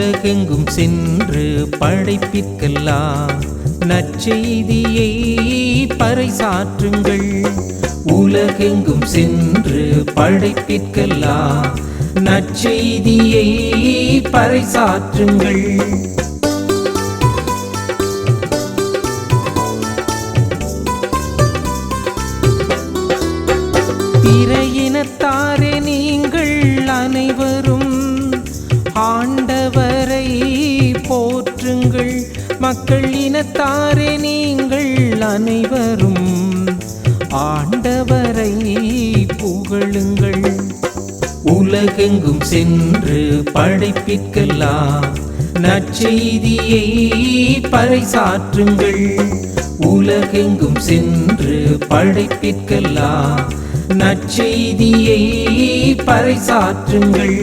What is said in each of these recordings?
உலகெங்கும் சென்று படைப்பிற்கெல்லாம் நற்செய்தியை பறைசாற்றுங்கள். உலகெங்கும் சென்று படைப்பிற்கெல்லாம் நற்செய்தியை பறைசாற்றுங்கள். பிற இனத்தாரே நீங்கள் அனைவரும் ஆண்டவரை போற்றுங்கள். மக்கள் இனத்தாரே நீங்கள் அனைவரும் ஆண்டவரை புகழுங்கள். உலகெங்கும் சென்று படைப்பிற்கெல்லாம் நற்செய்தியை பறைசாற்றுங்கள். உலகெங்கும் சென்று படைப்பிற்கெல்லாம் நற்செய்தியை பறைசாற்றுங்கள்.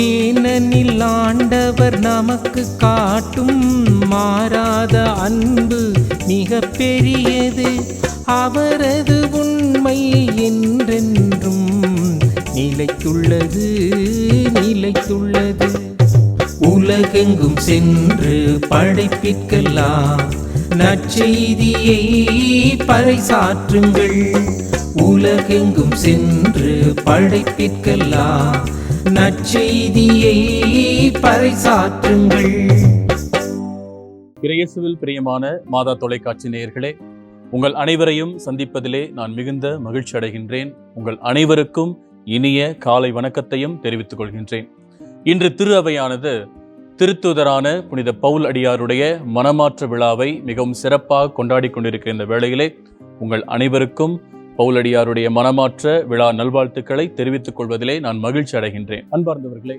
ஏனெனில் ஆண்டவர் நமக்கு காட்டும் மாறாத அன்பு மிக பெரியது. அவரது உண்மை என்றென்றும் நிலைத்துள்ளது நிலைத்துள்ளது. உலகெங்கும் சென்று படைப்பிற்கெல்லாம் நற்செய்தியை பறைசாற்றுங்கள். உலகெங்கும் சென்று படைப்பிற்கெல்லாம் நற்செய்தியை பறைசாற்றுங்கள். இயேசுவில் பிரியமான மாதா தொலைக்காட்சி நேயர்களே, உங்கள் அனைவரையும் சந்திப்பதிலே நான் மிகுந்த மகிழ்ச்சி அடைகின்றேன். உங்கள் அனைவருக்கும் இனிய காலை வணக்கத்தையும் தெரிவித்துக் கொள்கின்றேன். இன்று திரு அவையானது திருத்தூதரான புனித பவுல் அடியாருடைய மனமாற்ற விழாவை மிகவும் சிறப்பாக கொண்டாடி கொண்டிருக்கிற இந்த வேளையிலே உங்கள் அனைவருக்கும் பவுலடியாருடைய மனமாற்ற விழா நல்வாழ்த்துக்களை தெரிவித்துக் கொள்வதிலே நான் மகிழ்ச்சி அடைகின்றேன். அன்பார்ந்தவர்களே,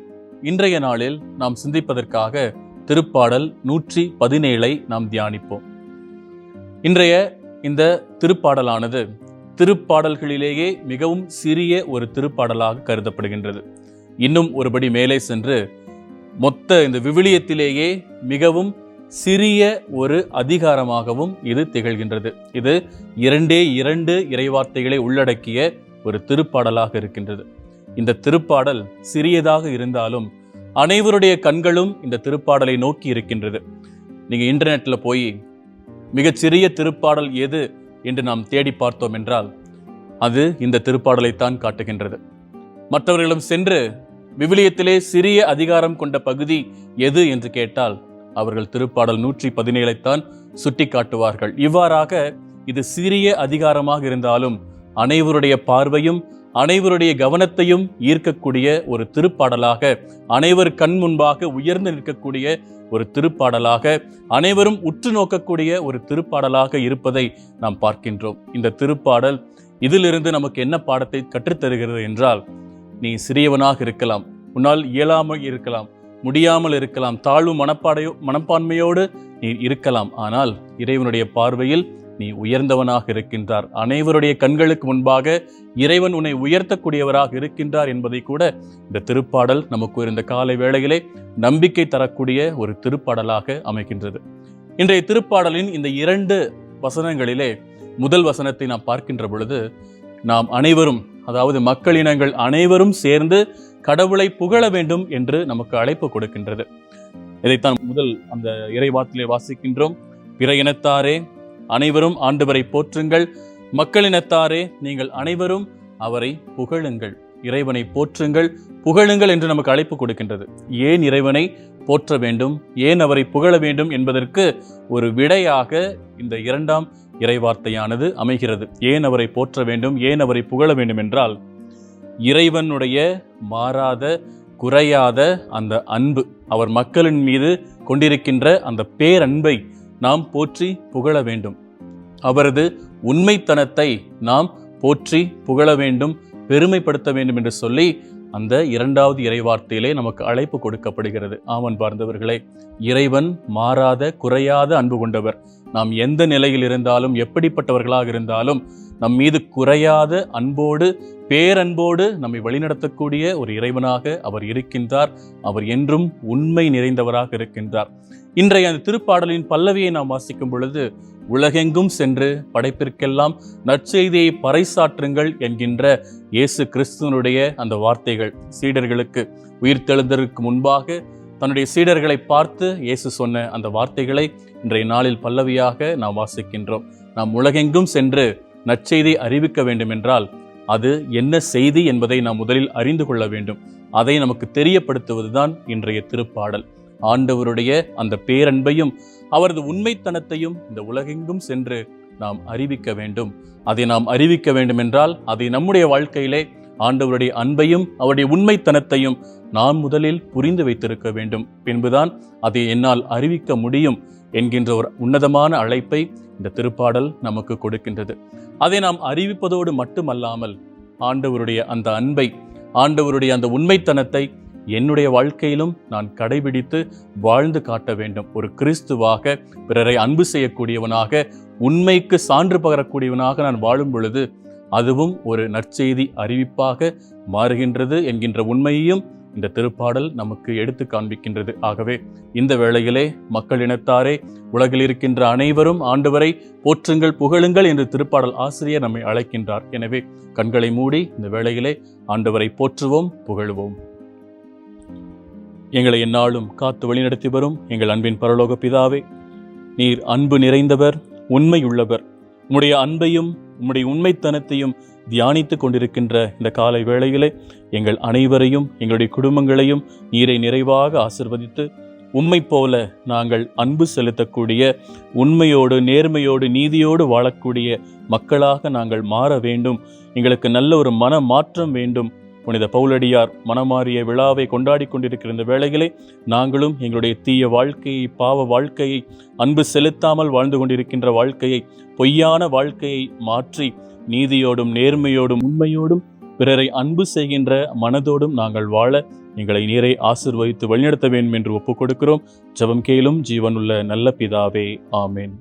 இன்றைய நாளில் நாம் சிந்திப்பதற்காக திருப்பாடல் 117 நாம் தியானிப்போம். இன்றைய இந்த திருப்பாடலானது திருப்பாடல்களிலேயே மிகவும் சிறிய ஒரு திருப்பாடலாக கருதப்படுகின்றது. இன்னும் ஒருபடி மேலே சென்று மொத்த இந்த விவிலியத்திலேயே மிகவும் சிறிய ஒரு அதிகாரமாகவும் இது திகழ்கின்றது. இது 2 இறைவார்த்தைகளை உள்ளடக்கிய ஒரு திருப்பாடலாக இருக்கின்றது. இந்த திருப்பாடல் சிறியதாக இருந்தாலும் அனைவருடைய கண்களும் இந்த திருப்பாடலை நோக்கி இருக்கின்றது. நீங்க இன்டர்நெட்ல போய் மிகச்சிறிய திருப்பாடல் எது என்று நாம் தேடி பார்த்தோம் என்றால் அது இந்த திருப்பாடலைத்தான் காட்டுகின்றது. மற்றவர்களும் சென்று விவிலியத்திலே சிறிய அதிகாரம் கொண்ட பகுதி எது என்று கேட்டால் அவர்கள் திருப்பாடல் 117 சுட்டி காட்டுவார்கள். இவ்வாறாக இது சிறிய அதிகாரமாக இருந்தாலும் அனைவருடைய பார்வையும் அனைவருடைய கவனத்தையும் ஈர்க்கக்கூடிய ஒரு திருப்பாடலாக, அனைவர் கண் முன்பாக உயர்ந்து நிற்கக்கூடிய ஒரு திருப்பாடலாக, அனைவரும் உற்று நோக்கக்கூடிய ஒரு திருப்பாடலாக இருப்பதை நாம் பார்க்கின்றோம். இந்த திருப்பாடல் இதிலிருந்து நமக்கு என்ன பாடத்தை கற்றுத்தருகிறது என்றால், நீ சிறியவனாக இருக்கலாம், உன்னால் இயலாமல் இருக்கலாம், முடியாமல் இருக்கலாம், தாழ்வு மனப்பான்மையோடு நீ இருக்கலாம், ஆனால் இறைவனுடைய பார்வையில் நீ உயர்ந்தவனாக இருக்கின்றார். அனைவருடைய கண்களுக்கு முன்பாக இறைவன் உன்னை உயர்த்தக்கூடியவராக இருக்கின்றார் என்பதை கூட இந்த திருப்பாடல் நமக்கு இந்த காலை வேளையிலே நம்பிக்கை தரக்கூடிய ஒரு திருப்பாடலாக அமைகின்றது. இன்றைய திருப்பாடலின் இந்த 2 வசனங்களிலே முதல் வசனத்தை நாம் பார்க்கின்ற பொழுது, நாம் அனைவரும், அதாவது மக்களினங்கள் அனைவரும் சேர்ந்து கடவுளை புகழ வேண்டும் என்று நமக்கு அழைப்பு கொடுக்கின்றது. இதைத்தான் முதல் அந்த இறைவார்த்தையிலே வாசிக்கின்றோம். பிற இனத்தாரே அனைவரும் ஆண்டவரை போற்றுங்கள், மக்களினத்தாரே நீங்கள் அனைவரும் அவரை புகழுங்கள். இறைவனை போற்றுங்கள், புகழுங்கள் என்று நமக்கு அழைப்பு கொடுக்கின்றது. ஏன் இறைவனை போற்ற வேண்டும், ஏன் அவரை புகழ வேண்டும் என்பதற்கு ஒரு விடையாக இந்த 2ஆம் இறைவார்த்தையானது அமைகிறது. ஏன் அவரை போற்ற வேண்டும், ஏன் அவரை புகழ வேண்டும் என்றால், இறைவனுடைய மாறாத குறையாத அந்த அன்பு, அவர் மக்களின் மீது கொண்டிருக்கின்ற அந்த பேரன்பை நாம் போற்றி புகழ வேண்டும். அவரது உண்மைத்தனத்தை நாம் போற்றி புகழ வேண்டும், பெருமைப்படுத்த வேண்டும் என்று சொல்லி அந்த 2வது இறைவார்த்தையிலே நமக்கு அழைப்பு கொடுக்கப்படுகிறது. ஆமன் பார்ந்தவர்களே, இறைவன் மாறாத குறையாத அன்பு கொண்டவர். நாம் எந்த நிலையில் இருந்தாலும், எப்படிப்பட்டவர்களாக இருந்தாலும், நம் மீது குறையாத அன்போடு பேரன்போடு நம்மை வழிநடத்தக்கூடிய ஒரு இறைவனாக அவர் இருக்கின்றார். அவர் என்றும் உண்மை நிறைந்தவராக இருக்கின்றார். இன்றைய அந்த திருப்பாடலின் பல்லவியை நாம் வாசிக்கும் பொழுது, உலகெங்கும் சென்று படைப்பிற்கெல்லாம் நற்செய்தியை பறைசாற்றுங்கள் என்கின்ற இயேசு கிறிஸ்துவனுடைய அந்த வார்த்தைகள், சீடர்களுக்கு உயிர்த்தெழுந்ததற்கு முன்பாக தன்னுடைய சீடர்களை பார்த்து இயேசு சொன்ன அந்த வார்த்தைகளை இன்றைய நாளில் பல்லவியாக நாம் வாசிக்கின்றோம். நாம் உலகெங்கும் சென்று நற்செய்தி அறிவிக்க வேண்டும் என்றால் அது என்ன செய்தி என்பதை நாம் முதலில் அறிந்து கொள்ள வேண்டும். அதை நமக்கு தெரியப்படுத்துவதுதான் இன்றைய திருப்பாடல். ஆண்டவருடைய அந்த பேரன்பையும் அவரது உண்மைத்தனத்தையும் இந்த உலகெங்கும் சென்று நாம் அறிவிக்க வேண்டும். அதை நாம் அறிவிக்க வேண்டும் என்றால் அதை நம்முடைய வாழ்க்கையிலே ஆண்டவருடைய அன்பையும் அவருடைய உண்மைத்தனத்தையும் நாம் முதலில் புரிந்து வைத்திருக்க வேண்டும். பின்புதான் அதை என்னால் அறிவிக்க முடியும் என்கின்ற ஒரு உன்னதமான அழைப்பை இந்த திருப்பாடல் நமக்கு கொடுக்கின்றது. அதை நாம் அறிவிப்பதோடு மட்டுமல்லாமல் ஆண்டவருடைய அந்த அன்பை, ஆண்டவருடைய அந்த உண்மைத்தனத்தை என்னுடைய வாழ்க்கையிலும் நான் கடைபிடித்து வாழ்ந்து காட்ட வேண்டும். ஒரு கிறிஸ்துவாக, பிறரை அன்பு செய்யக்கூடியவனாக, உண்மைக்கு சான்று பகரக்கூடியவனாக நான் வாழும் பொழுது அதுவும் ஒரு நற்செய்தி அறிவிப்பாக மாறுகின்றது என்கின்ற உண்மையையும் இந்த திருப்பாடல் நமக்கு எடுத்து காண்பிக்கின்றது. ஆகவே இந்த வேளையிலே மக்கள் இனத்தாரே, உலகில் இருக்கின்ற அனைவரும் ஆண்டவரை போற்றுங்கள், புகழுங்கள் என்று திருப்பாடல் ஆசிரியர் நம்மை அழைக்கின்றார். எனவே கண்களை மூடி இந்த வேளையிலே ஆண்டவரை போற்றுவோம், புகழுவோம். எங்களை எந்நாளும் காத்து வழிநடத்தி வரும் எங்கள் அன்பின் பரலோக பிதாவே, நீர் அன்பு நிறைந்தவர், உண்மையுள்ளவர். உம்முடைய அன்பையும் உம்முடைய உண்மைத்தனத்தையும் தியானித்து கொண்டிருக்கின்ற இந்த காலை வேளையிலே எங்கள் அனைவரையும், எங்களுடைய குடும்பங்களையும் நீரை நிறைவாக ஆசிர்வதித்து, உம்மை போல நாங்கள் அன்பு செலுத்தக்கூடிய, உண்மையோடு நேர்மையோடு நீதியோடு வாழக்கூடிய மக்களாக நாங்கள் மாற வேண்டும். எங்களுக்கு நல்ல ஒரு மன மாற்றம் வேண்டும். புனித பவுலடியார் மனமாறிய விழாவை கொண்டாடி கொண்டிருக்கிற இந்த வேளையிலே நாங்களும் எங்களுடைய தீய வாழ்க்கையை, பாவ வாழ்க்கையை, அன்பு செலுத்தாமல் வாழ்ந்து கொண்டிருக்கின்ற வாழ்க்கையை, பொய்யான வாழ்க்கையை மாற்றி நீதியோடும் நேர்மையோடும் உண்மையோடும் பிறரை அன்பு செய்கின்ற மனதோடும் நாங்கள் வாழ எங்களை நீரை ஆசீர்வதித்து வழிநடத்த வேண்டும் என்று ஒப்புக் கொடுக்கிறோம். ஜெபம் கேளும் ஜீவனுள்ள நல்ல பிதாவே, ஆமேன்.